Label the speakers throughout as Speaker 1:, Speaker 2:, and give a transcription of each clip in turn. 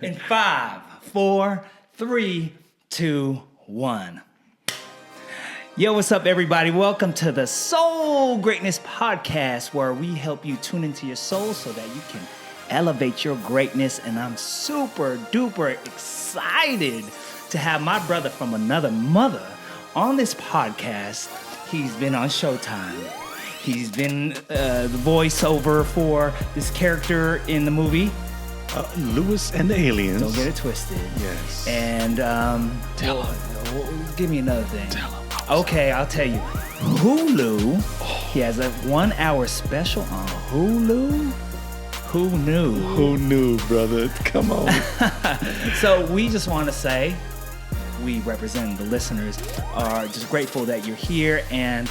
Speaker 1: In 5, 4, 3, 2, 1. Yo, what's up, everybody? Welcome to the Soul Greatness Podcast, where we help you tune into your soul so that you can elevate your greatness. And I'm super duper excited to have my brother from another mother on this podcast. He's been on Showtime. He's been the voiceover for this character in the movie.
Speaker 2: Lewis and the Aliens.
Speaker 1: Don't get it twisted.
Speaker 2: Yes.
Speaker 1: And
Speaker 2: Tell him.
Speaker 1: give me another thing.
Speaker 2: Tell him.
Speaker 1: Okay, I'll tell you. Hulu. He has a 1 hour special on Hulu. Who knew?
Speaker 2: Who knew, brother? Come on.
Speaker 1: So we just want to say, we represent the listeners, are just grateful that you're here. And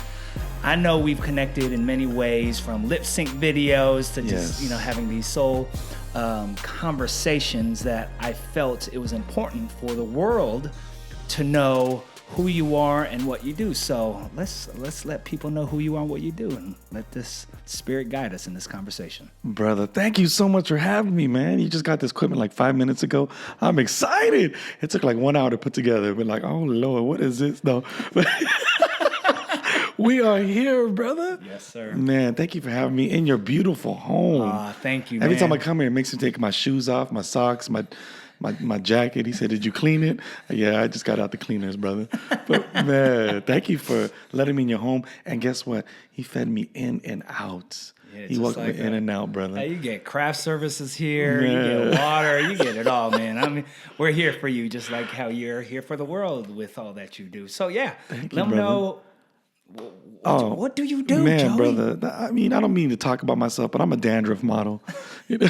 Speaker 1: I know we've connected in many ways, from lip sync videos to just, having these soul conversations, that I felt it was important for the world to know who you are and what you do. So let's let people know who you are and what you do, and let this spirit guide us in this conversation.
Speaker 2: Brother, thank you so much for having me, man. You just got this equipment like 5 minutes ago. I'm excited. It took like 1 hour to put together. But like, oh Lord, what is this? No. We are here, brother.
Speaker 1: Yes, sir.
Speaker 2: Man, thank you for having me in your beautiful home.
Speaker 1: Thank you, man.
Speaker 2: Every time I come here, it makes me take my shoes off, my socks, my jacket. He said, "Did you clean it?" Yeah, I just got out the cleaners, brother. But man, thank you for letting me in your home. And guess what? He fed me in and out.
Speaker 1: Yeah,
Speaker 2: he walked me in and out, brother.
Speaker 1: Hey, you get craft services here,
Speaker 2: Man.
Speaker 1: you get water, you get it all, man. I mean, we're here for you, just like how you're here for the world with all that you do. So yeah,
Speaker 2: Thank
Speaker 1: let
Speaker 2: you,
Speaker 1: them
Speaker 2: brother.
Speaker 1: know. What do you do,
Speaker 2: Man,
Speaker 1: Joey?
Speaker 2: brother. I mean, I don't mean to talk about myself, but I'm a dandruff model. You know?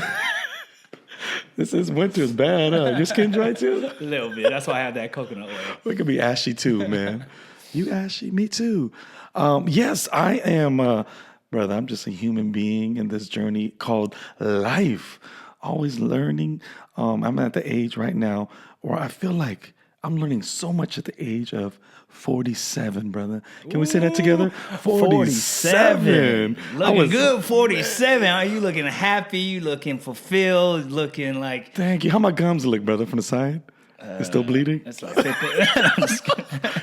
Speaker 2: This winter is bad, huh? Your skin dry too?
Speaker 1: A little bit. That's why I have that coconut oil.
Speaker 2: We could be ashy too, man. You ashy? Me too. Yes, I am, brother. I'm just a human being in this journey called life. Always learning. I'm at the age right now where I feel like I'm learning so much at the age of 47, brother. Can we say that together? 47.
Speaker 1: Looking good, 47. Are you looking happy? You looking fulfilled? Looking like...
Speaker 2: Thank you. How my gums look, brother, from the side? It's still bleeding?
Speaker 1: It's like 50.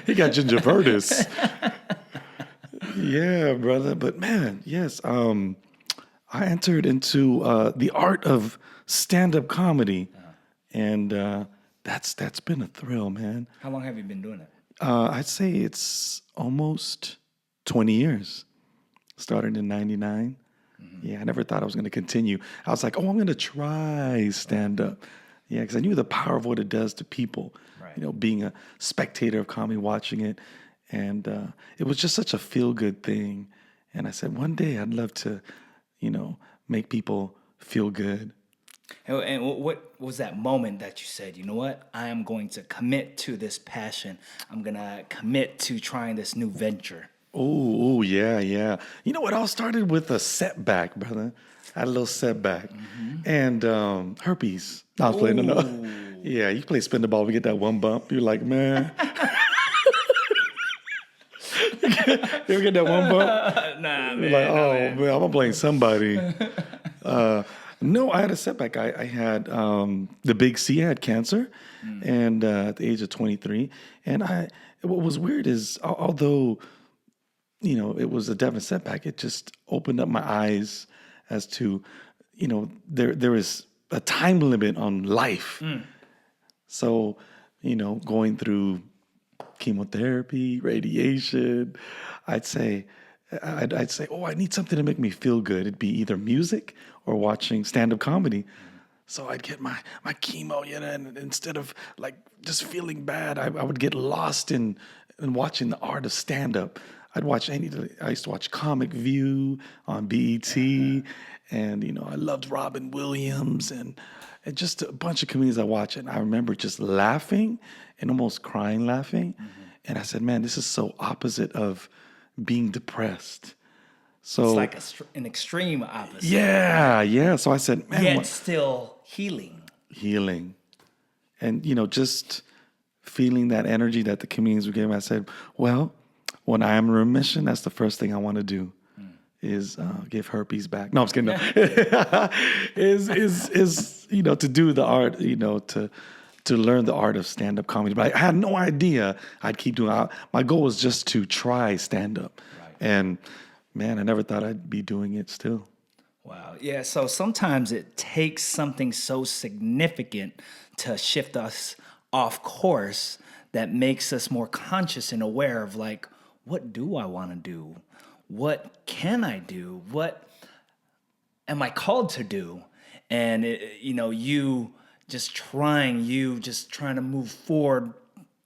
Speaker 2: He got gingivitis. Yeah, brother. But man, yes. I entered into the art of stand-up comedy. And that's been a thrill, man.
Speaker 1: How long have you been doing it?
Speaker 2: I'd say it's almost 20 years. Started in 99. Mm-hmm. Yeah, I never thought I was going to continue. I was like, I'm going to try stand-up. Yeah, because I knew the power of what it does to people.
Speaker 1: Right.
Speaker 2: You know, being a spectator of comedy, watching it. And it was just such a feel-good thing. And I said, one day I'd love to, make people feel good.
Speaker 1: And what was that moment that you said, you know what, I am going to commit to this passion. I'm going to commit to trying this new venture.
Speaker 2: Oh, yeah. You know, it all started with a setback, brother. I had a little setback. Mm-hmm. And herpes. I was playing no. Yeah, you play spin the ball, we get that one bump. You're like, man. You ever get that one bump?
Speaker 1: Nah, man.
Speaker 2: You're like, man, I'm going to blame somebody. No, I had a setback. I had the big C. I had cancer, and at the age of 23. And what was weird is, although it was a definite setback, it just opened up my eyes as to, there is a time limit on life. So, going through chemotherapy, radiation, I'd say, oh, I need something to make me feel good. It'd be either music or watching stand-up comedy. So I'd get my chemo, and instead of like just feeling bad, I would get lost in watching the art of stand-up. I used to watch Comic View on BET, and I loved Robin Williams and just a bunch of comedians I watched. And I remember just laughing and almost crying laughing. Mm-hmm. And I said, man, this is so opposite of being depressed. So
Speaker 1: it's like an extreme opposite.
Speaker 2: Yeah. So I said, man,
Speaker 1: yet still healing.
Speaker 2: And just feeling that energy that the comedians were giving. I said, well, when I am in remission, that's the first thing I want to do. is give herpes back. No, I'm just kidding. No. is to do the art, to learn the art of stand-up comedy. But I had no idea I'd keep doing it. My goal was just to try stand-up. Right. And, man, I never thought I'd be doing it still.
Speaker 1: Wow. Yeah, so sometimes it takes something so significant to shift us off course that makes us more conscious and aware of, like, what do I want to do? What can I do? What am I called to do? And, you just trying to move forward.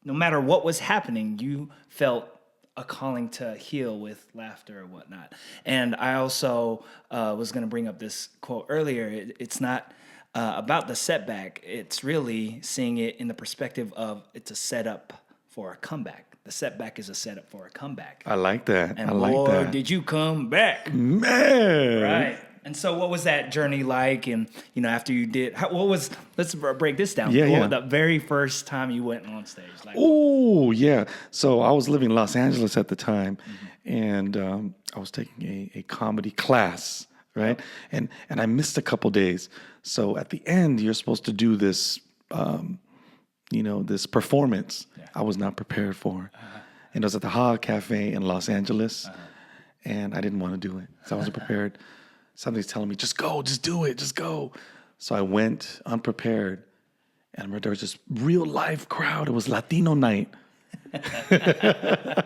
Speaker 1: No matter what was happening, you felt a calling to heal with laughter or whatnot. And I also was going to bring up this quote earlier. It's not about the setback. It's really seeing it in the perspective of it's a setup for a comeback. The setback is a setup for a comeback.
Speaker 2: I like that.
Speaker 1: And
Speaker 2: I like that.
Speaker 1: did you come back.
Speaker 2: Man.
Speaker 1: Right. And so what was that journey like? And, after you did, let's break this down.
Speaker 2: Yeah,
Speaker 1: what was the very first time you went on stage? Like,
Speaker 2: oh, yeah. So I was living in Los Angeles at the time, and I was taking a comedy class, right? And I missed a couple days. So at the end, you're supposed to do this, this performance. Yeah. I was not prepared for. And it was at the Ha Cafe in Los Angeles, and I didn't want to do it. So I wasn't prepared. Somebody's telling me, just go, just do it, just go. So I went unprepared. And I remember there was this real live crowd. It was Latino night.
Speaker 1: Are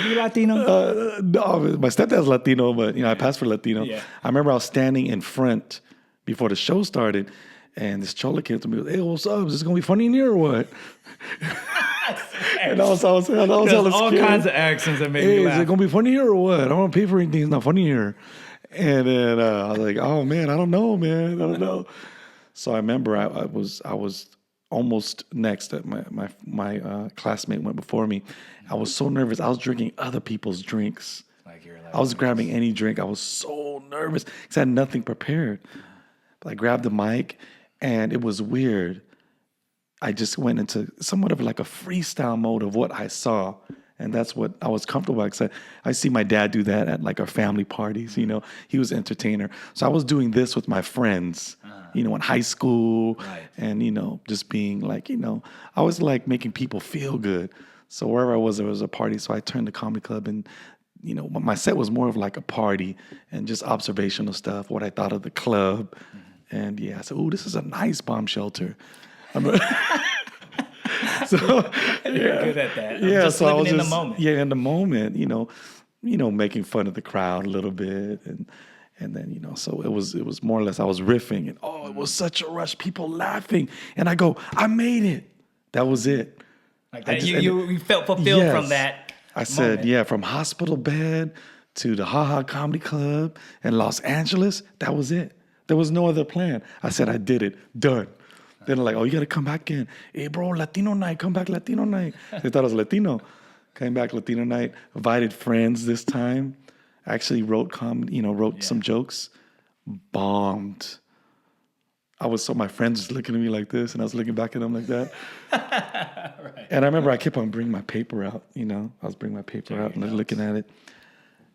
Speaker 1: you Latino?
Speaker 2: No, my stepdad's Latino, but I passed for Latino.
Speaker 1: Yeah.
Speaker 2: I remember I was standing in front before the show started, and this chola came to me, hey, what's up? Is this going to be funny in here or what? And I was all
Speaker 1: kinds of accents that made me laugh.
Speaker 2: Is it going to be funny here or what? I don't want to pay for anything. It's not funny here. And then I was like, oh, man, I don't know, man. I don't know. So I remember I was almost next. My classmate went before me. I was so nervous. I was drinking other people's drinks. I was grabbing any drink. I was so nervous because I had nothing prepared. But I grabbed the mic, and it was weird. I just went into somewhat of like a freestyle mode of what I saw. And that's what I was comfortable with. Because I see my dad do that at like our family parties. He was an entertainer. So I was doing this with my friends, in high school. Right. And, just being like, I was like making people feel good. So wherever I was, there was a party. So I turned to comedy club, and, my set was more of like a party and just observational stuff, what I thought of the club. Mm-hmm. And I said, oh, this is a nice bomb shelter. So
Speaker 1: you're good at that.
Speaker 2: Just so I was
Speaker 1: in the moment.
Speaker 2: Yeah, in the moment, making fun of the crowd a little bit, and then so it was more or less I was riffing, and it was such a rush, people laughing, and I go, I made it. That was it.
Speaker 1: Like that, you felt fulfilled from that.
Speaker 2: I said, moment. From hospital bed to the Ha Ha Comedy Club in Los Angeles, that was it. There was no other plan. I said, I did it. Done. Then they're like, you got to come back in. Hey, bro, Latino night. Come back, Latino night. They thought I was Latino. Came back, Latino night. Invited friends this time. Actually wrote some jokes. Bombed. My friends was looking at me like this, and I was looking back at them like that. Right. And I remember I kept on bringing my paper out. I was bringing my paper out and looking at it.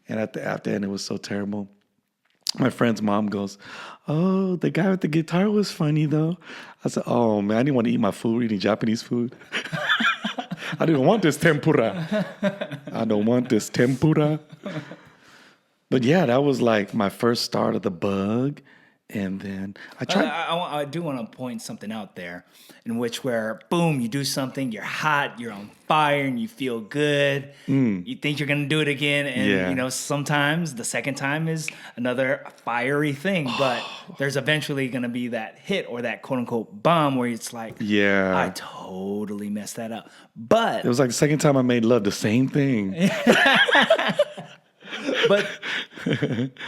Speaker 2: And at the end, it was so terrible. My friend's mom goes, oh, the guy with the guitar was funny, though. I said, oh, man, I didn't want to eat my food, eating Japanese food. I didn't want this tempura. I don't want this tempura. But, that was like my first start of the bug. And then I tried.
Speaker 1: I do want to point something out there in which where, boom, you do something, you're hot, you're on fire, and you feel good. You think you're going to do it again. And, sometimes the second time is another fiery thing. But there's eventually going to be that hit or that quote unquote bomb where it's like, I totally messed that up. But
Speaker 2: it was like the second time I made love, the same thing.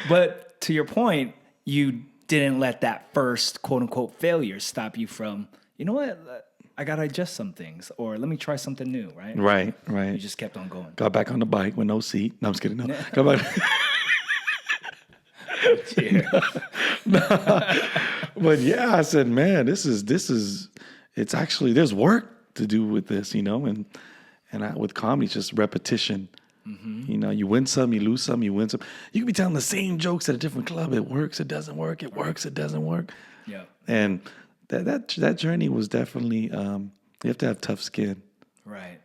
Speaker 1: But to your point, you didn't let that first quote unquote failure stop you from, you know what, I gotta adjust some things, or let me try something new, right?
Speaker 2: Right.
Speaker 1: You just kept on going.
Speaker 2: Got back on the bike with no seat. No, I'm just kidding. No, got back. But I said, man, this is. It's actually there's work to do with this, and with comedy, it's just repetition. You know, you win some, you lose some, you win some. You could be telling the same jokes at a different club. It works, it doesn't work. It works, it doesn't work.
Speaker 1: Yeah.
Speaker 2: And that journey was definitely, you have to have tough skin.
Speaker 1: Right.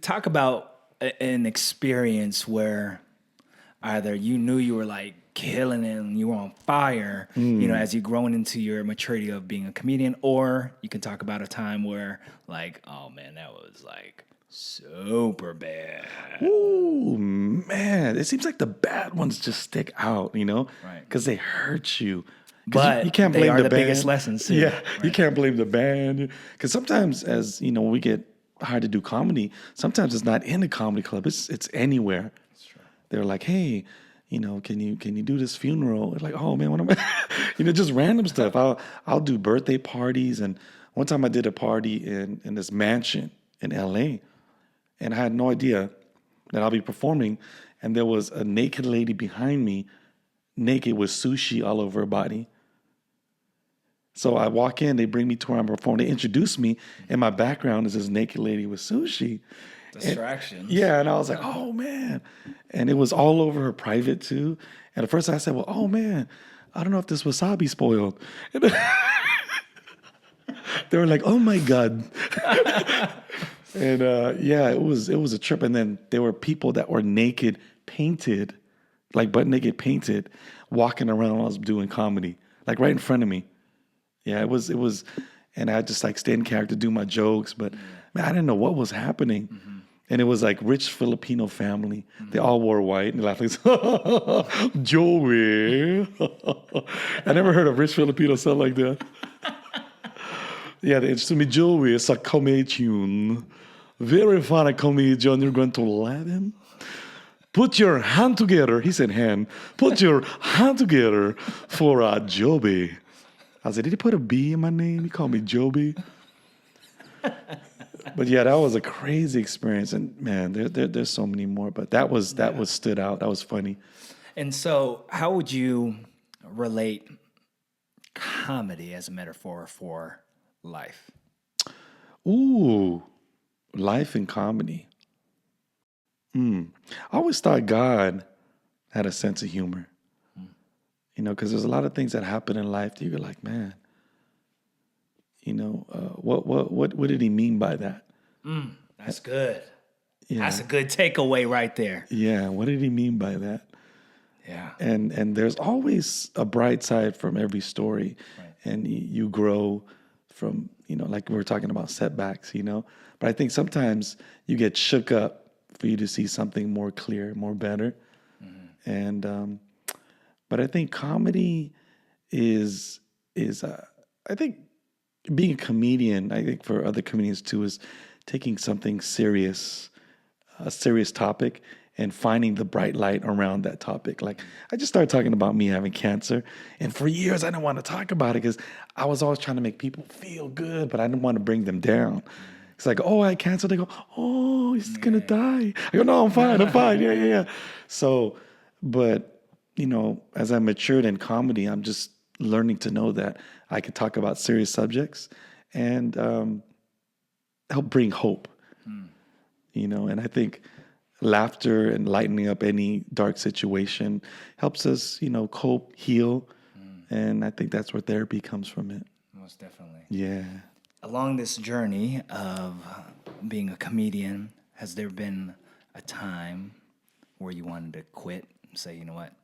Speaker 1: Talk about an experience where either you knew you were like killing it and you were on fire, you know, as you're growing into your maturity of being a comedian, or you can talk about a time where like, oh man, that was like super bad.
Speaker 2: Ooh, man. It seems like the bad ones just stick out, you know?
Speaker 1: Right.
Speaker 2: Because they hurt you.
Speaker 1: But
Speaker 2: you can't
Speaker 1: they
Speaker 2: blame
Speaker 1: are
Speaker 2: the
Speaker 1: the
Speaker 2: band.
Speaker 1: biggest lessons too.
Speaker 2: Yeah,
Speaker 1: right?
Speaker 2: you can't blame the band. Because sometimes, as you know, we get hired to do comedy. Sometimes it's not in a comedy club. It's anywhere.
Speaker 1: That's true.
Speaker 2: They're like, hey, you know, can you do this funeral? It's like, oh man, what am I? You know, just random stuff. I'll do birthday parties, and one time I did a party in this mansion in LA, and I had no idea that I'll be performing, and there was a naked lady behind me, naked with sushi all over her body. So I walk in, they bring me to where I'm performing, they introduce me, and my background is this naked lady with sushi.
Speaker 1: Distractions.
Speaker 2: And I was like, oh man. And it was all over her private too. And at first I said, well, oh man, I don't know if this wasabi spoiled. And they were like, oh my God. And yeah, it was a trip. And then there were people that were naked, painted, like butt naked painted, walking around while I was doing comedy, like right in front of me. Yeah, it was, and I just like stay in character, do my jokes, but man, I didn't know what was happening. And it was like rich Filipino family. They all wore white and laughed like, Joey. I never heard a rich Filipino sound like that. Yeah, they introduced me, Joey is a comedian. Very funny comedian. You're going to love him. Put your hand together. He said hand. Put your hand together for Joby. I said, did he put a B in my name? He called me Joby. But yeah, that was a crazy experience. And man, there's so many more. But that was stood out. That was funny.
Speaker 1: And so how would you relate comedy as a metaphor for life?
Speaker 2: Ooh, life and comedy. I always thought God had a sense of humor. You know, because there's a lot of things that happen in life that you're like, man, you know, what did he mean by that?
Speaker 1: That's good.
Speaker 2: Yeah.
Speaker 1: That's a good takeaway right there.
Speaker 2: Yeah, what did he mean by that?
Speaker 1: Yeah.
Speaker 2: And there's always a bright side from every story,
Speaker 1: Right.
Speaker 2: and you grow from, you know, like we were talking about setbacks, you know. But I think sometimes you get shook up for you to see something more clear, more better, and but I think comedy is I think being a comedian, I think for other comedians too, is taking something serious, a serious topic, and finding the bright light around that topic. Like I just started talking about me having cancer, and for years I didn't want to talk about it because I was always trying to make people feel good, but I didn't want to bring them down. It's like, oh, I had cancer. They go, oh, he's gonna die. I go, no, I'm fine. Yeah. So, but you know, as I matured in comedy, I'm just learning to know that I could talk about serious subjects and help bring hope. You know, and I think laughter and lightening up any dark situation helps us, you know, cope, heal, and I think that's where therapy comes from it.
Speaker 1: Most definitely.
Speaker 2: Yeah.
Speaker 1: Along this journey of being a comedian, has there been a time where you wanted to quit and say, you know what?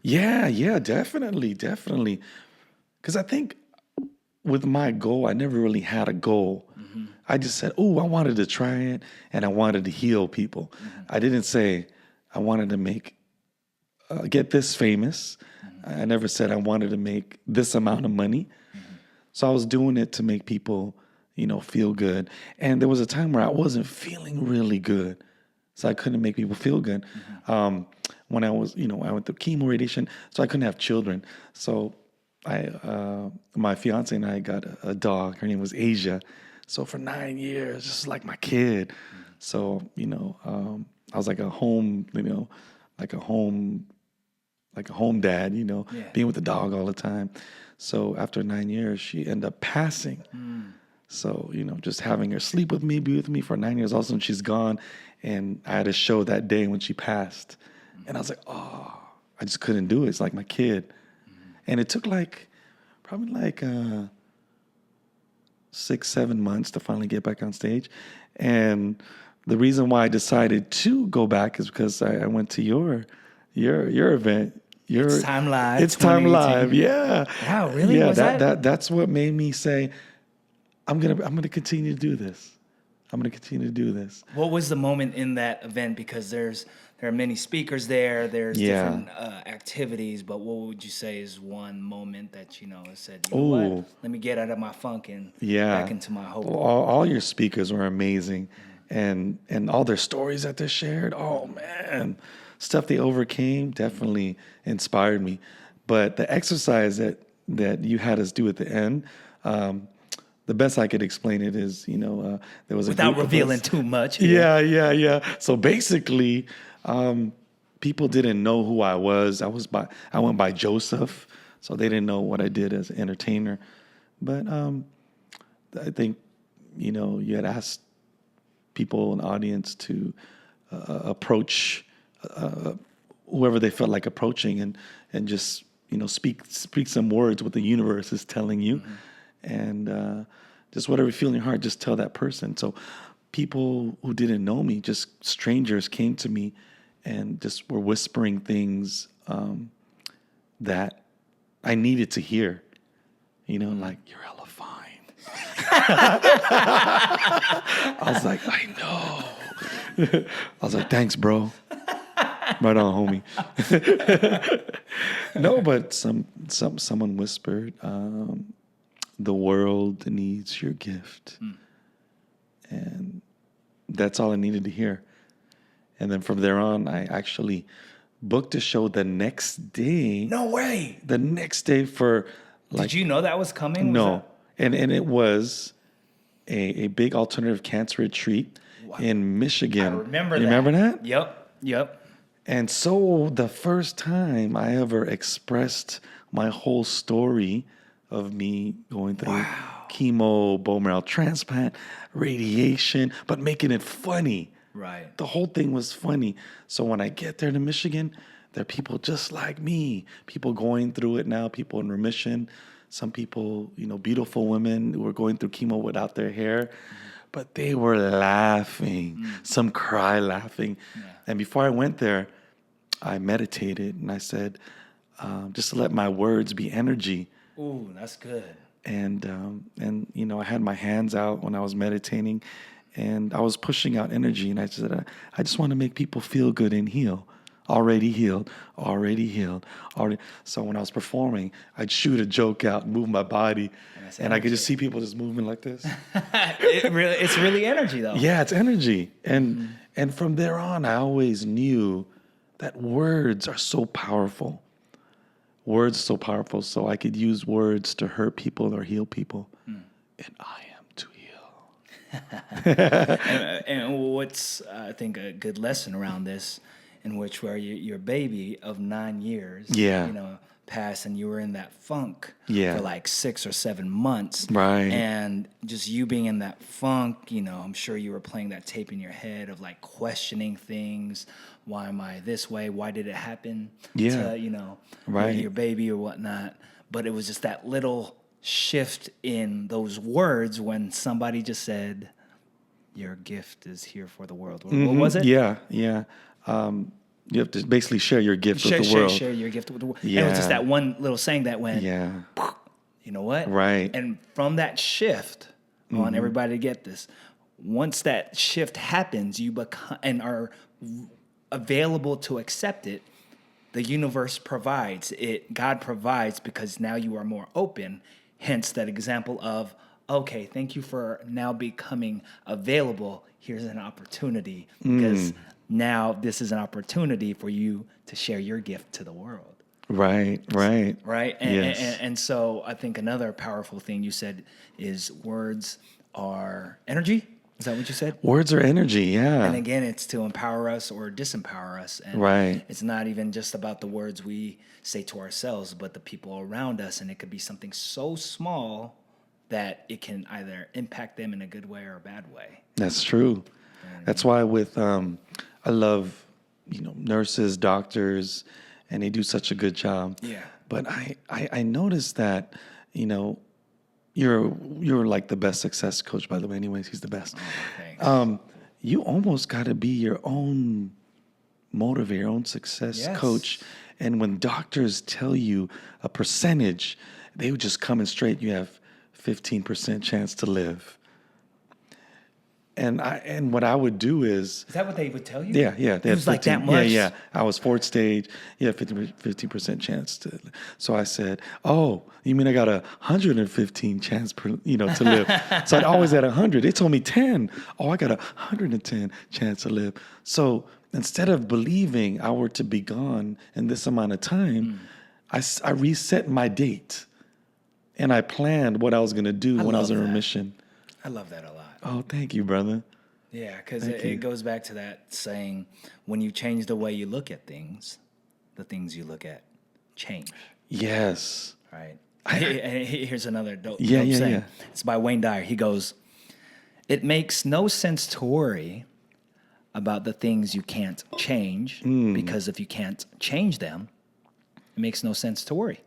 Speaker 2: Yeah, definitely. Because I think with my goal, I never really had a goal. I just said, oh, I wanted to try it, and I wanted to heal people. I didn't say I wanted to get this famous. I never said I wanted to make this amount of money. So I was doing it to make people, you know, feel good. And there was a time where I wasn't feeling really good, so I couldn't make people feel good. When I was, you know, I went through chemo radiation, so I couldn't have children. So my fiance and I got a dog. Her name was Asia. So for 9 years, just like my kid. So, you know, I was like a home, you know, like a home dad, you know, being with the dog all the time. So after 9 years, she ended up passing. So, just having her sleep with me, be with me for 9 years. All of a sudden, she's gone. And I had a show that day when she passed. And I was like, oh, I just couldn't do it. It's like my kid. And it took probably 6-7 months to finally get back on stage. And the reason why I decided to go back is because I went to your event.
Speaker 1: It's Time Live.
Speaker 2: It's Time Live. Yeah.
Speaker 1: Wow, really?
Speaker 2: Yeah,
Speaker 1: Was
Speaker 2: that's what made me say, I'm gonna continue to do this. I'm gonna continue to do this.
Speaker 1: What was the moment in that event? Because there are many speakers there. There's different activities, but what would you say is one moment that said, you know what? Let me get out of my funk and back into my hope.
Speaker 2: All your speakers were amazing, and all their stories that they shared. Oh man, stuff they overcame definitely inspired me. But the exercise that you had us do at the end. The best I could explain it is, there was
Speaker 1: without revealing too much.
Speaker 2: Yeah. So basically, people didn't know who I was. I went by Joseph, so they didn't know what I did as an entertainer. But I think, you had asked people in the audience to approach whoever they felt like approaching, and just speak some words what the universe is telling you, and just whatever you feel in your heart, just tell that person. So people who didn't know me, just strangers, came to me and just were whispering things that I needed to hear. Like, you're hella fine. I was like, I know. I was like, thanks, bro. Right on, homie. No, but someone whispered, the world needs your gift. And that's all I needed to hear. And then from there on, I actually booked a show the next day.
Speaker 1: No way.
Speaker 2: The next day for
Speaker 1: Did you know that was coming?
Speaker 2: No. And it was a big alternative cancer retreat in Michigan.
Speaker 1: I remember that.
Speaker 2: You remember that?
Speaker 1: Yep.
Speaker 2: And so the first time I ever expressed my whole story of me going through chemo, bone marrow transplant, radiation, but making it funny.
Speaker 1: Right.
Speaker 2: The whole thing was funny. So when I get there to Michigan, there are people just like me, people going through it now, people in remission, some people, beautiful women who were going through chemo without their hair, but they were laughing, some cry laughing. Yeah. And before I went there, I meditated and I said, just to let my words be energy.
Speaker 1: Ooh, that's good.
Speaker 2: And I had my hands out when I was meditating, and I was pushing out energy. And I said, I just want to make people feel good and heal. Already healed. So when I was performing, I'd shoot a joke out, move my body, and I could just see people just moving like this.
Speaker 1: It's really energy, though.
Speaker 2: Yeah, it's energy. And from there on, I always knew that words are so powerful. Words so powerful, so I could use words to hurt people or heal people. And I am to heal.
Speaker 1: and what's, I think, a good lesson around this, in which where your baby of 9 years, passed, and you were in that funk for like 6 or 7 months.
Speaker 2: Right.
Speaker 1: And just you being in that funk, I'm sure you were playing that tape in your head of like questioning things. Why am I this way? Why did it happen to, your baby or whatnot? But it was just that little shift in those words when somebody just said, your gift is here for the world. What was it?
Speaker 2: Yeah. You have to basically share your gift with the world.
Speaker 1: Share your gift with the world.
Speaker 2: Yeah.
Speaker 1: And it was just that one little saying that went, you know what?
Speaker 2: Right.
Speaker 1: And from that shift, I want everybody to get this. Once that shift happens, you become and are available to accept it. The universe provides it. God provides, because now you are more open. Hence that example of, okay, thank you for now becoming available. Here's an opportunity, because now this is an opportunity for you to share your gift to the world.
Speaker 2: Right.
Speaker 1: And so I think another powerful thing you said is words are energy. Is that what you said?
Speaker 2: Words are energy, yeah.
Speaker 1: And again, it's to empower us or disempower us. And it's not even just about the words we say to ourselves, but the people around us. And it could be something so small that it can either impact them in a good way or a bad way.
Speaker 2: That's true. That's why with I love, nurses, doctors, and they do such a good job.
Speaker 1: Yeah.
Speaker 2: But I noticed that, you're like the best success coach, by the way. Anyways, he's the best.
Speaker 1: Thanks.
Speaker 2: You almost got to be your own motivator, your own success coach. And when doctors tell you a percentage, they would just come in straight. You have 15% chance to live. And what I would do is
Speaker 1: that what they would tell you?
Speaker 2: Yeah.
Speaker 1: It was like that much?
Speaker 2: Yeah. I was fourth stage. Yeah, 50% chance to. So I said, "Oh, you mean I got 115 chance to live?" So I'd always at 100. They told me 10. Oh, I got 110 chance to live. So instead of believing I were to be gone in this amount of time, I reset my date, and I planned what I was going to do when I was in remission.
Speaker 1: I love that a lot.
Speaker 2: Oh, thank you, brother.
Speaker 1: Yeah, because it goes back to that saying, when you change the way you look at things, the things you look at change.
Speaker 2: Yes.
Speaker 1: Right. Here's another dope
Speaker 2: saying.
Speaker 1: Yeah. It's by Wayne Dyer. He goes, "It makes no sense to worry about the things you can't change, because if you can't change them, it makes no sense to worry."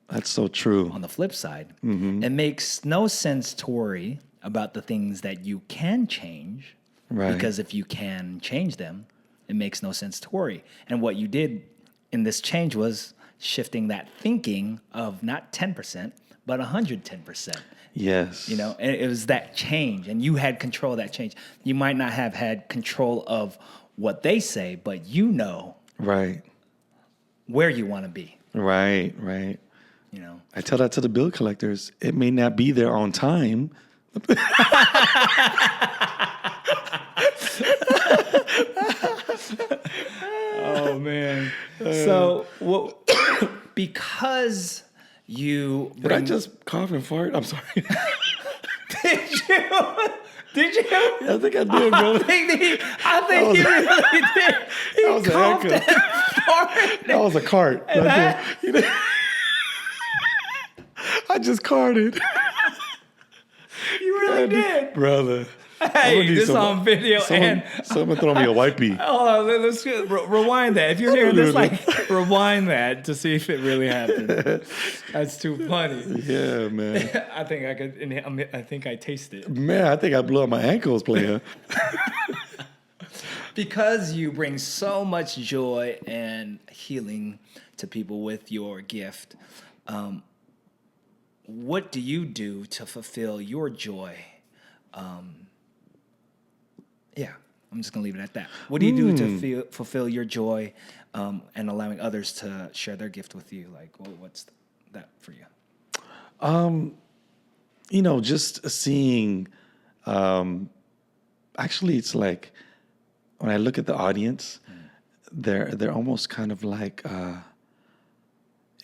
Speaker 2: That's so true.
Speaker 1: On the flip side, it makes no sense to worry about the things that you can change,
Speaker 2: right?
Speaker 1: Because if you can change them, it makes no sense to worry. And what you did in this change was shifting that thinking of not 10%, but 110%.
Speaker 2: Yes.
Speaker 1: And it was that change, and you had control of that change. You might not have had control of what they say, but
Speaker 2: right,
Speaker 1: where you want to be.
Speaker 2: Right. I tell that to the bill collectors. It may not be there on time.
Speaker 1: Oh man! So because you
Speaker 2: did I just cough and fart? I'm sorry.
Speaker 1: Did you? Did you?
Speaker 2: Yeah, I think I did, bro.
Speaker 1: I think he really did. He
Speaker 2: that was
Speaker 1: coughed
Speaker 2: an
Speaker 1: and farted.
Speaker 2: That was a cart. I just carted.
Speaker 1: You really did,
Speaker 2: brother.
Speaker 1: Hey, this on video,
Speaker 2: someone throw me a wipey.
Speaker 1: Oh, let's rewind that. If you're hearing this, rewind that to see if it really happened. That's too funny.
Speaker 2: Yeah, man.
Speaker 1: I think I could. I think I tasted it.
Speaker 2: Man, I think I blew out my ankles playing.
Speaker 1: Because you bring so much joy and healing to people with your gift. What do you do to fulfill your joy? I'm just going to leave it at that. What do you do to fulfill your joy and allowing others to share their gift with you? Like, what's that for you?
Speaker 2: Just seeing, actually, it's like when I look at the audience, they're almost kind of like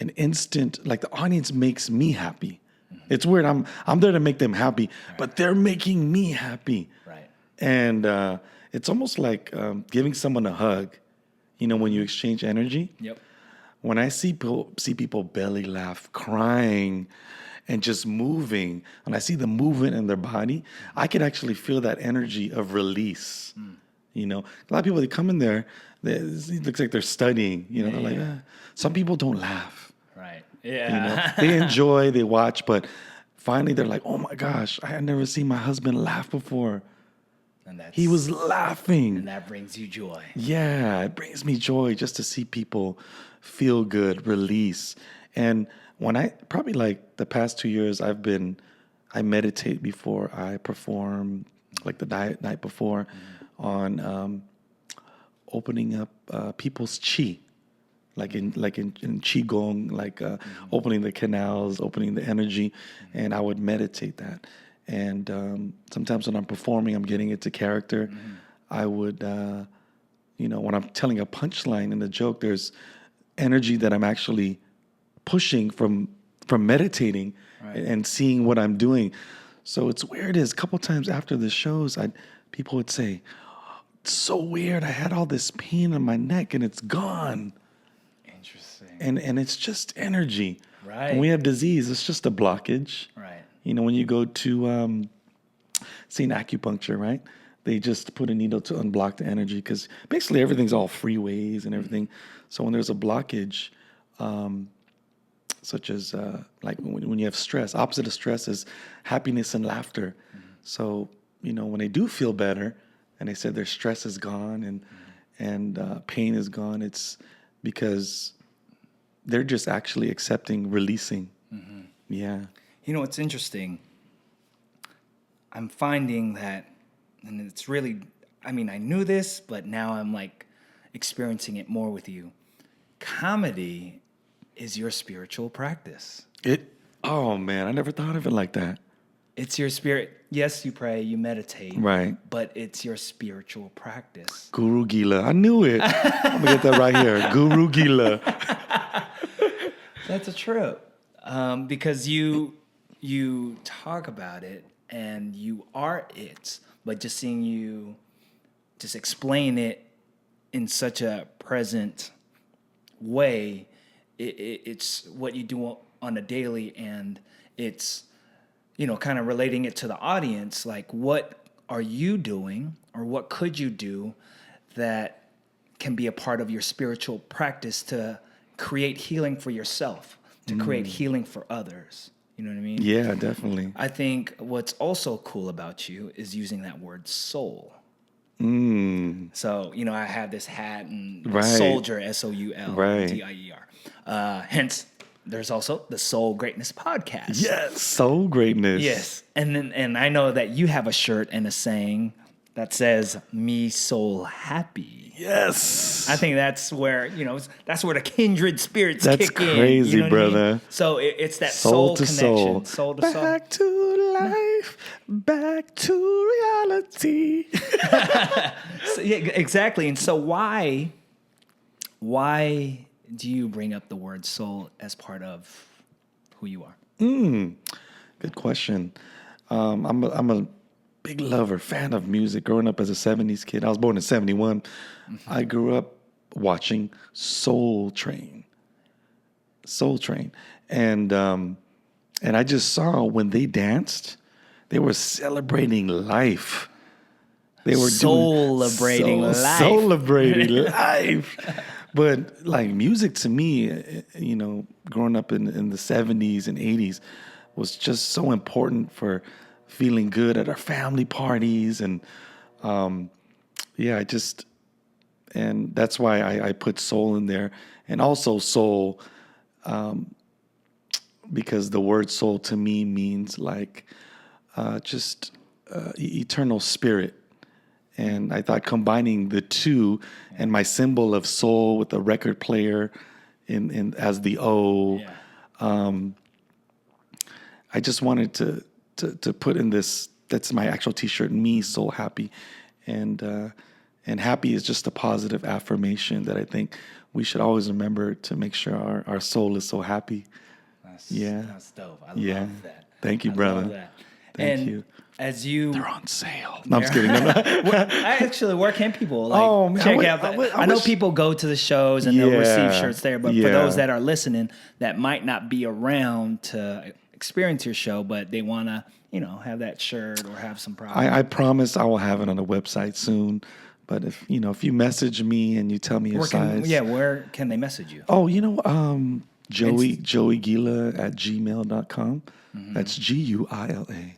Speaker 2: an instant, like the audience makes me happy. It's weird. I'm there to make them happy, but they're making me happy.
Speaker 1: Right.
Speaker 2: And it's almost like giving someone a hug, when you exchange energy.
Speaker 1: Yep.
Speaker 2: When I see people belly laugh, crying, and just moving, when I see the movement in their body, I can actually feel that energy of release. A lot of people, they come in there, it looks like they're studying. They're like, some people don't laugh.
Speaker 1: Right. Yeah.
Speaker 2: They enjoy, they watch, but finally they're like, oh my gosh, I had never seen my husband laugh before. And he was laughing.
Speaker 1: And that brings you joy.
Speaker 2: Yeah, it brings me joy just to see people feel good, release. And when probably like the past 2 years, I meditate before I perform, like the night before, on opening up people's chi. Like in Qigong, opening the canals, opening the energy, and I would meditate that. And sometimes when I'm performing, I'm getting into character. I would, when I'm telling a punchline in a joke, there's energy that I'm actually pushing from meditating and seeing what I'm doing. So it's weird. A couple times after the shows, people would say, "It's so weird. I had all this pain in my neck and it's gone."
Speaker 1: Interesting.
Speaker 2: And it's just energy.
Speaker 1: Right.
Speaker 2: When we have disease, it's just a blockage.
Speaker 1: Right.
Speaker 2: when you go to see an acupuncture, right? They just put a needle to unblock the energy because basically everything's all freeways and everything. So when there's a blockage, such as like when you have stress, opposite of stress is happiness and laughter. So, when they do feel better and they said their stress is gone and pain is gone, it's because they're just actually accepting, releasing. Yeah.
Speaker 1: It's interesting. I'm finding that, and it's really, I knew this, but now I'm like experiencing it more with you. Comedy is your spiritual practice.
Speaker 2: Oh man, I never thought of it like that.
Speaker 1: It's your spirit. Yes, you pray, you meditate.
Speaker 2: Right.
Speaker 1: But it's your spiritual practice.
Speaker 2: Guru Guila. I knew it. I'm going to get that right here. Guru Guila.
Speaker 1: That's a trip. Because you talk about it and you are it, but just seeing you just explain it in such a present way, it's what you do on a daily, and it's, kind of relating it to the audience. Like, what are you doing or what could you do that can be a part of your spiritual practice to create healing for yourself, to create healing for others? You know what I mean?
Speaker 2: Yeah, definitely.
Speaker 1: I think what's also cool about you is using that word soul. So, I have this hat and soldier, SOULDIER. Hence, there's also the Soul Greatness podcast.
Speaker 2: Yes, Soul Greatness.
Speaker 1: Yes. And I know that you have a shirt and a saying that says, "Me soul happy."
Speaker 2: Yes.
Speaker 1: I think that's where, that's where the kindred spirits
Speaker 2: That's
Speaker 1: kick in.
Speaker 2: crazy,
Speaker 1: You know what
Speaker 2: brother.
Speaker 1: I mean? So it's that soul
Speaker 2: to
Speaker 1: connection.
Speaker 2: soul.
Speaker 1: Soul to soul.
Speaker 2: Back to life. Back to reality.
Speaker 1: So, yeah, exactly. And so why do you bring up the word soul as part of who you are?
Speaker 2: Good question. I'm a big fan of music. Growing up as a 70s kid, I was born in 71. I grew up watching Soul Train. And I just saw when they danced, they were celebrating life. They were
Speaker 1: Celebrating life.
Speaker 2: Celebrating life. But like music to me, growing up in the 70s and 80s was just so important for feeling good at our family parties. And and that's why I put soul in there. And also soul, because the word soul to me means like eternal spirit. And I thought combining the two and my symbol of soul with the record player in as the O, I just wanted to put in this. That's my actual T-shirt. Me soul happy, and happy is just a positive affirmation that I think we should always remember to make sure our soul is so happy.
Speaker 1: That's dope. I love that.
Speaker 2: Thank you, brother. Thank you.
Speaker 1: As you,
Speaker 2: they're on sale. No, I'm just kidding.
Speaker 1: Actually, where can people check out that? I know people go to the shows and they'll receive shirts there, but for those that are listening that might not be around to experience your show, but they want to, have that shirt or have some product.
Speaker 2: I promise I will have it on the website soon. But if you message me and you tell me your size,
Speaker 1: where can they message you?
Speaker 2: Oh, Joey Guila at gmail.com. That's GUILA.com.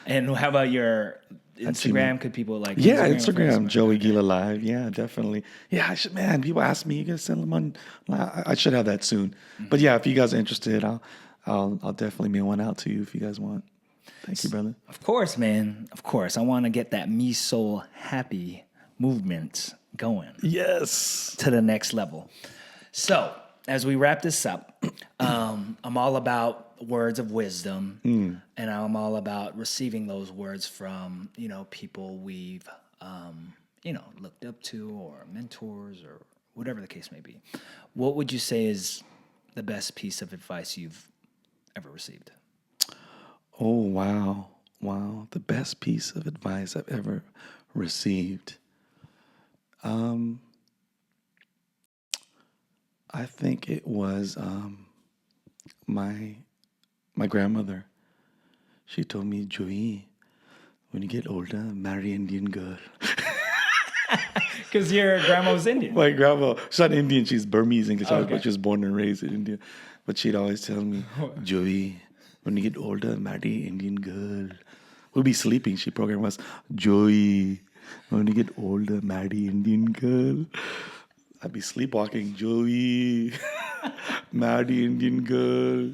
Speaker 1: And how about your Instagram? Could people like
Speaker 2: Instagram Joey Guila Live. Yeah, definitely. Yeah, I should. Man, people ask me, you gonna send them on? I should have that soon. But yeah, if you guys are interested, I'll definitely mail one out to you if you guys want. Thank you, brother.
Speaker 1: Of course, man. Of course, I want to get that Me Soul Happy movement going.
Speaker 2: Yes,
Speaker 1: to the next level. So as we wrap this up, I'm all about words of wisdom, and I'm all about receiving those words from people we've looked up to, or mentors, or whatever the case may be. What would you say is the best piece of advice you've ever received?
Speaker 2: Oh, wow. The best piece of advice I've ever received. I think it was my my grandmother, she told me, Joey, when you get older, marry Indian girl.
Speaker 1: Because your grandma was Indian.
Speaker 2: My grandma, she's not Indian, she's Burmese English,
Speaker 1: Okay.
Speaker 2: but she was born and raised in India. But she'd always tell me, Joey, when you get older, marry Indian girl. We'll be sleeping. She programmed us, Joey, when you get older, marry Indian girl. I'd be sleepwalking, Joey, marry Indian girl.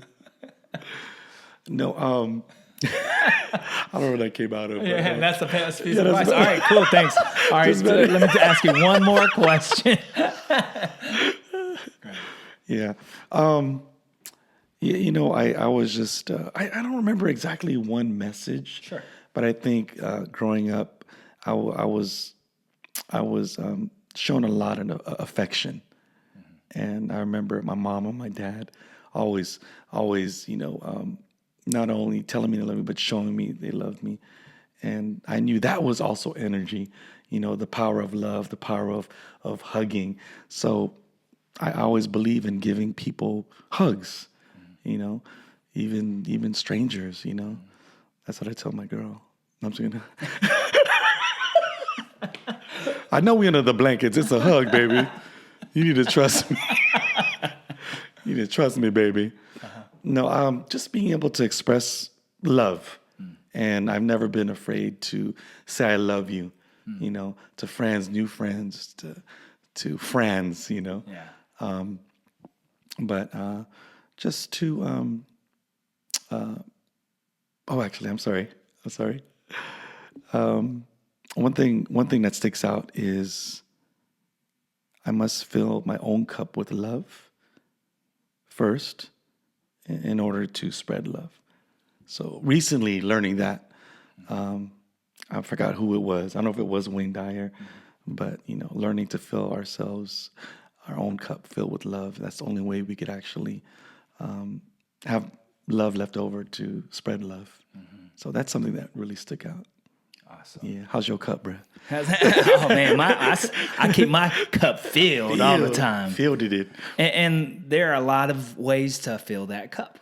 Speaker 2: No, I don't know where that came out of.
Speaker 1: Yeah, that's the best piece of
Speaker 2: that's
Speaker 1: advice. All right, cool, thanks. All right, so let me ask you one more question.
Speaker 2: Yeah. You know, I was just, I don't remember exactly one message.
Speaker 1: Sure.
Speaker 2: But I think growing up, I was shown a lot of affection. And I remember my mom and my dad always, you know, not only telling me they love me, but showing me they loved me. And I knew that was also energy, you know, the power of love, the power of hugging. So I always believe in giving people hugs, you know, even strangers, you know. That's what I tell my girl. I'm just gonna. I know we under the blankets. It's a hug, baby. You need to trust me. You need to trust me, baby. No, just being able to express love. And I've never been afraid to say I love you, you know, to friends, new friends, to friends, you know.
Speaker 1: Yeah.
Speaker 2: But just to actually, I'm sorry. One thing that sticks out is I must fill my own cup with love first in order to spread love. So recently learning that, I forgot who it was. I don't know if it was Wayne Dyer, but, you know, learning to fill our own cup filled with love. That's the only way we could actually have love left over to spread love. So that's something that really stuck out.
Speaker 1: Awesome.
Speaker 2: Yeah. How's your cup, bro?
Speaker 1: Oh man, I keep my cup filled all the time.
Speaker 2: Filled it.
Speaker 1: And there are a lot of ways to fill that cup,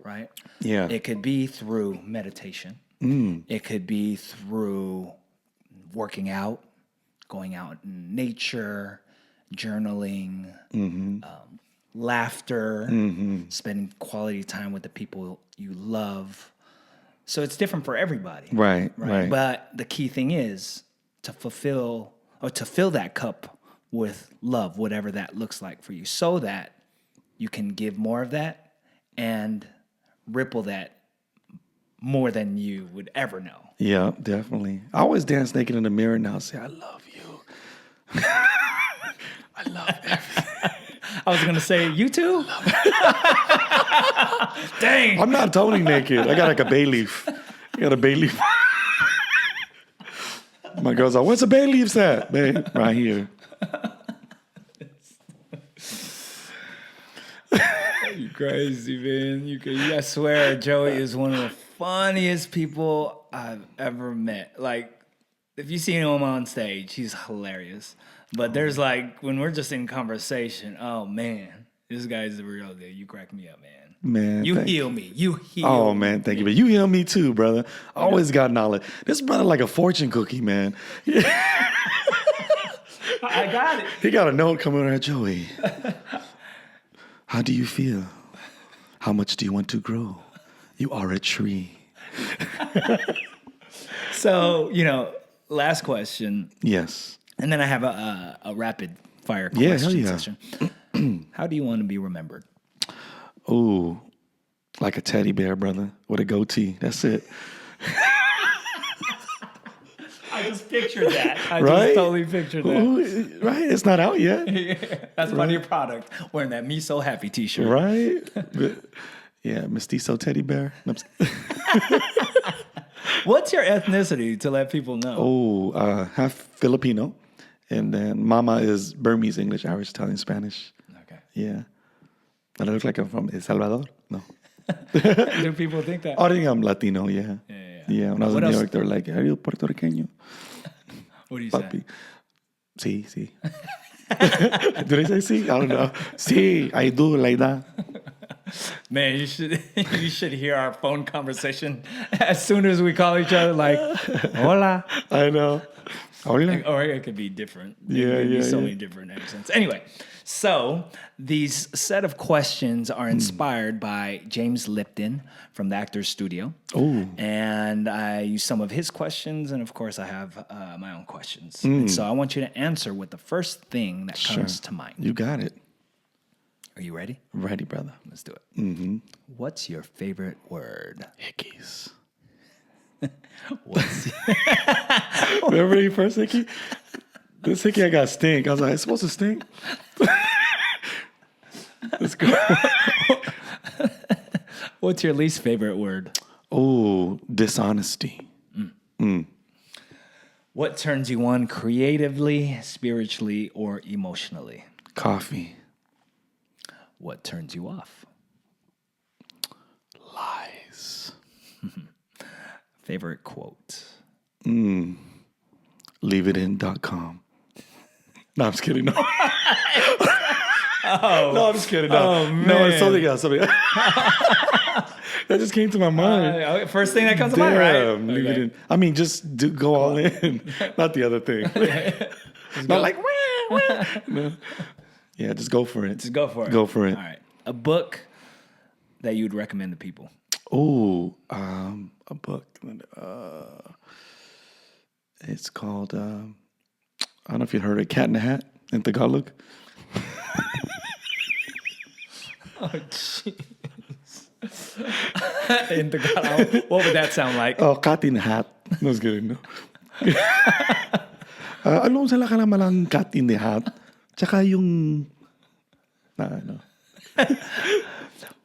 Speaker 1: right?
Speaker 2: Yeah.
Speaker 1: It could be through meditation. It could be through working out, going out in nature, journaling, laughter, spending quality time with the people you love. So it's different for everybody.
Speaker 2: Right.
Speaker 1: But the key thing is to fill that cup with love, whatever that looks like for you, so that you can give more of that and ripple that more than you would ever know.
Speaker 2: Yeah, definitely. I always dance naked in the mirror now. Say, I love you. I love everything.
Speaker 1: I was gonna say, you too? Dang.
Speaker 2: I'm not totally naked. I got like a bay leaf. I got a bay leaf. My girl's like, where's the bay leaves at, babe? Right here.
Speaker 1: You crazy, man. I swear, Joey is one of the funniest people I've ever met. Like, if you see him on stage, he's hilarious. But there's like, when we're just in conversation, oh man, this guy's the real deal. You crack me up, man.
Speaker 2: Man,
Speaker 1: You heal me.
Speaker 2: Oh man, thank you. But you heal me too, brother. Always got knowledge. This brother like a fortune cookie, man.
Speaker 1: I got it.
Speaker 2: He got a note coming around, Joey. How do you feel? How much do you want to grow? You are a tree.
Speaker 1: So, last question.
Speaker 2: Yes.
Speaker 1: And then I have a rapid fire question session. How do you want to be remembered?
Speaker 2: Oh, like a teddy bear, brother, with a goatee. That's it.
Speaker 1: I just pictured that. I
Speaker 2: Right?
Speaker 1: just totally pictured that.
Speaker 2: Ooh, right? It's not out yet.
Speaker 1: That's part of your product. Wearing that Me So Happy t-shirt.
Speaker 2: Right? Yeah, mestizo teddy bear.
Speaker 1: What's your ethnicity, to let people know?
Speaker 2: Oh, half Filipino. And then mama is Burmese, English, Irish, Italian, Spanish.
Speaker 1: Okay.
Speaker 2: Yeah. And I look like I'm from El Salvador? No.
Speaker 1: Do people think that?
Speaker 2: Oh, I think I'm Latino, yeah. Yeah, when I was in New York, they were like, are you Puerto Rican?
Speaker 1: What do you
Speaker 2: Papi.
Speaker 1: say?
Speaker 2: Sí. Did I say sí? I don't know. Sí, I do like that.
Speaker 1: Man, you should hear our phone conversation as soon as we call each other, like, hola.
Speaker 2: I know. Hola.
Speaker 1: Or it could be different.
Speaker 2: Yeah,
Speaker 1: There could be
Speaker 2: yeah,
Speaker 1: so
Speaker 2: yeah.
Speaker 1: many different accents. Anyway, so these set of questions are inspired by James Lipton from the Actors Studio.
Speaker 2: Oh.
Speaker 1: And I use some of his questions, and of course, I have my own questions. And so I want you to answer with the first thing that comes to mind.
Speaker 2: You got it.
Speaker 1: Are you ready?
Speaker 2: Ready, brother.
Speaker 1: Let's do it. What's your favorite word?
Speaker 2: Hickeys.
Speaker 1: What's
Speaker 2: Remember the first hickey? This hickey I got stink. I was like, it's supposed to stink? Let's go.
Speaker 1: What's your least favorite word?
Speaker 2: Oh, dishonesty.
Speaker 1: What turns you on creatively, spiritually, or emotionally?
Speaker 2: Coffee.
Speaker 1: What turns you off?
Speaker 2: Lies.
Speaker 1: Favorite quote?
Speaker 2: Leaveitin.com. No, I'm just kidding. No. No, I'm just kidding. No,
Speaker 1: Oh,
Speaker 2: no, it's
Speaker 1: man.
Speaker 2: something else. Something else. That just came to my mind.
Speaker 1: Okay, first thing that comes to mind, right?
Speaker 2: Damn, leave it in. I mean, just go all in, not the other thing. Not like, wah, wah. No. Yeah, just go for it.
Speaker 1: Just go for it.
Speaker 2: Go for it.
Speaker 1: All right. A book that you'd recommend to people.
Speaker 2: Oh, a book. It's called, I don't know if you'd heard of Cat in the Hat in Tagalog.
Speaker 1: Oh, jeez. In Tagalog, what would that sound like?
Speaker 2: Oh, Cat in the Hat. No, I was kidding, no. Alam sila ka naman ang Cat in the Hat. Tsaka yung, no.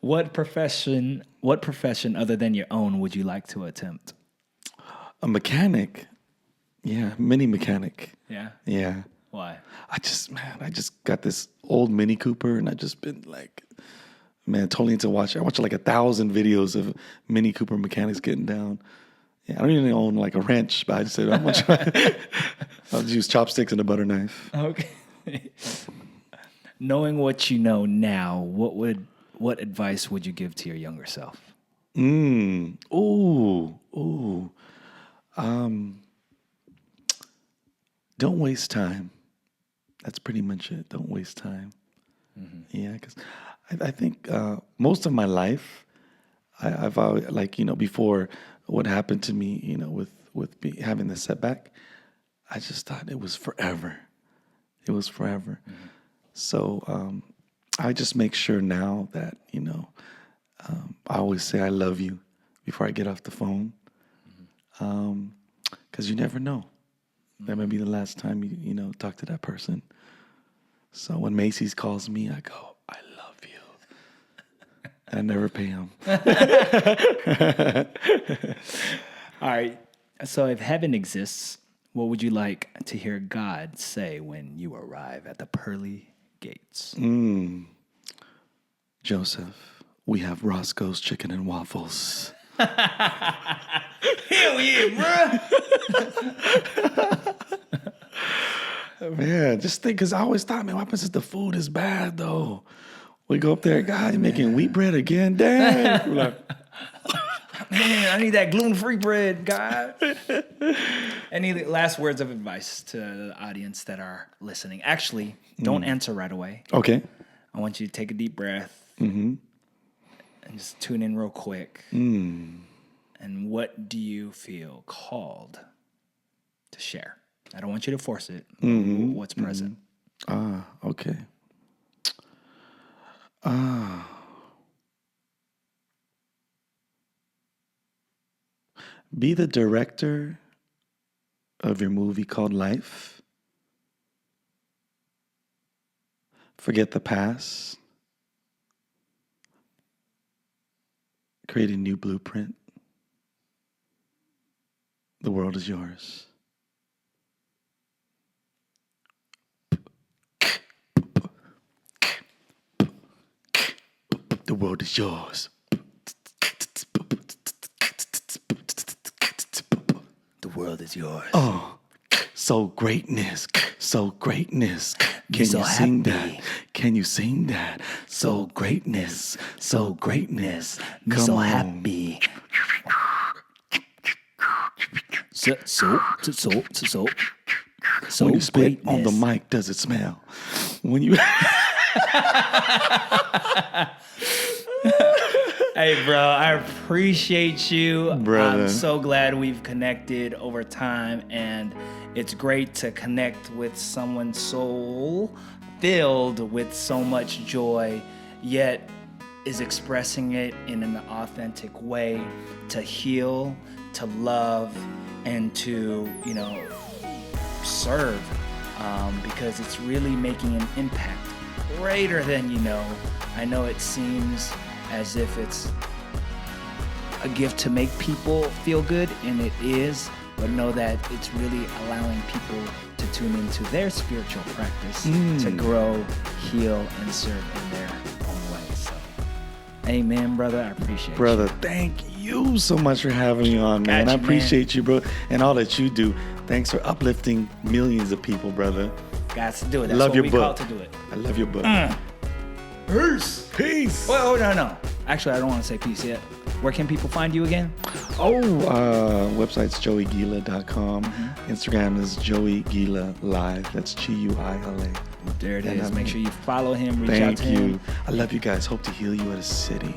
Speaker 1: What profession other than your own would you like to attempt?
Speaker 2: A mechanic. Yeah, mini mechanic.
Speaker 1: Yeah.
Speaker 2: Yeah.
Speaker 1: Why?
Speaker 2: I just got this old Mini Cooper, and I just been like, man, totally into watch. I watch like 1,000 videos of Mini Cooper mechanics getting down. Yeah, I don't even own like a wrench, but I just said I'm gonna try. I'll just use chopsticks and a butter knife.
Speaker 1: Okay. Knowing what you know now, what advice would you give to your younger self?
Speaker 2: Don't waste time. That's pretty much it. Don't waste time. Yeah, because I think most of my life, I've always, like, before what happened to me, with me having this setback, I just thought it was forever. It was forever. So I just make sure now that, I always say I love you before I get off the phone. Because you never know. That may be the last time you talk to that person. So when Macy's calls me, I go, I love you. And I never pay him.
Speaker 1: All right. So if heaven exists, what would you like to hear God say when you arrive at the pearly gates?
Speaker 2: Joseph, we have Roscoe's Chicken and Waffles.
Speaker 1: Hell yeah, bruh.
Speaker 2: Man, just think, because I always thought, man, what happens if the food is bad, though? We go up there, God, you're making wheat bread again? Dang. We're like,
Speaker 1: Man, I need that gluten-free bread, God. Any last words of advice to the audience that are listening? Actually, don't answer right away.
Speaker 2: okay.
Speaker 1: I want you to take a deep breath and just tune in real quick. And what do you feel called to share? I don't want you to force it. What's present?
Speaker 2: Okay. Be the director of your movie called Life. Forget the past. Create a new blueprint. The world is yours. The world is yours.
Speaker 1: The world is yours.
Speaker 2: Oh, so greatness, so greatness. Can
Speaker 1: so
Speaker 2: you sing
Speaker 1: happy.
Speaker 2: that? Can you sing that? So greatness, so greatness.
Speaker 1: Me
Speaker 2: Come
Speaker 1: so
Speaker 2: on.
Speaker 1: happy. So
Speaker 2: When you spit on the
Speaker 1: greatness.
Speaker 2: mic, does it smell? When you
Speaker 1: Hey, bro, I appreciate you.
Speaker 2: Brother.
Speaker 1: I'm so glad we've connected over time, and it's great to connect with someone so filled with so much joy, yet is expressing it in an authentic way to heal, to love, and to, serve, because it's really making an impact greater than you know. I know it seems as if it's a gift to make people feel good, and it is, but know that it's really allowing people to tune into their spiritual practice to grow, heal, and serve in their own way. So, amen, brother. I appreciate
Speaker 2: Brother,
Speaker 1: you.
Speaker 2: thank you so much for having me on, man.
Speaker 1: Got
Speaker 2: I
Speaker 1: you,
Speaker 2: appreciate you, bro, and all that you do. Thanks for uplifting millions of people, brother.
Speaker 1: Got to do it. That's
Speaker 2: Love
Speaker 1: what
Speaker 2: your
Speaker 1: we
Speaker 2: book.
Speaker 1: call to do it.
Speaker 2: I love your book.
Speaker 1: Peace.
Speaker 2: Peace.
Speaker 1: Well, no. Actually, I don't want to say peace yet. Where can people find you again?
Speaker 2: Website's joeyguila.com. Instagram is Joey Guila Live. That's Guila.
Speaker 1: There it
Speaker 2: And
Speaker 1: is.
Speaker 2: I'm-
Speaker 1: Make sure you follow him, reach out
Speaker 2: Thank
Speaker 1: to him.
Speaker 2: you. I love you guys. Hope to heal you at a city.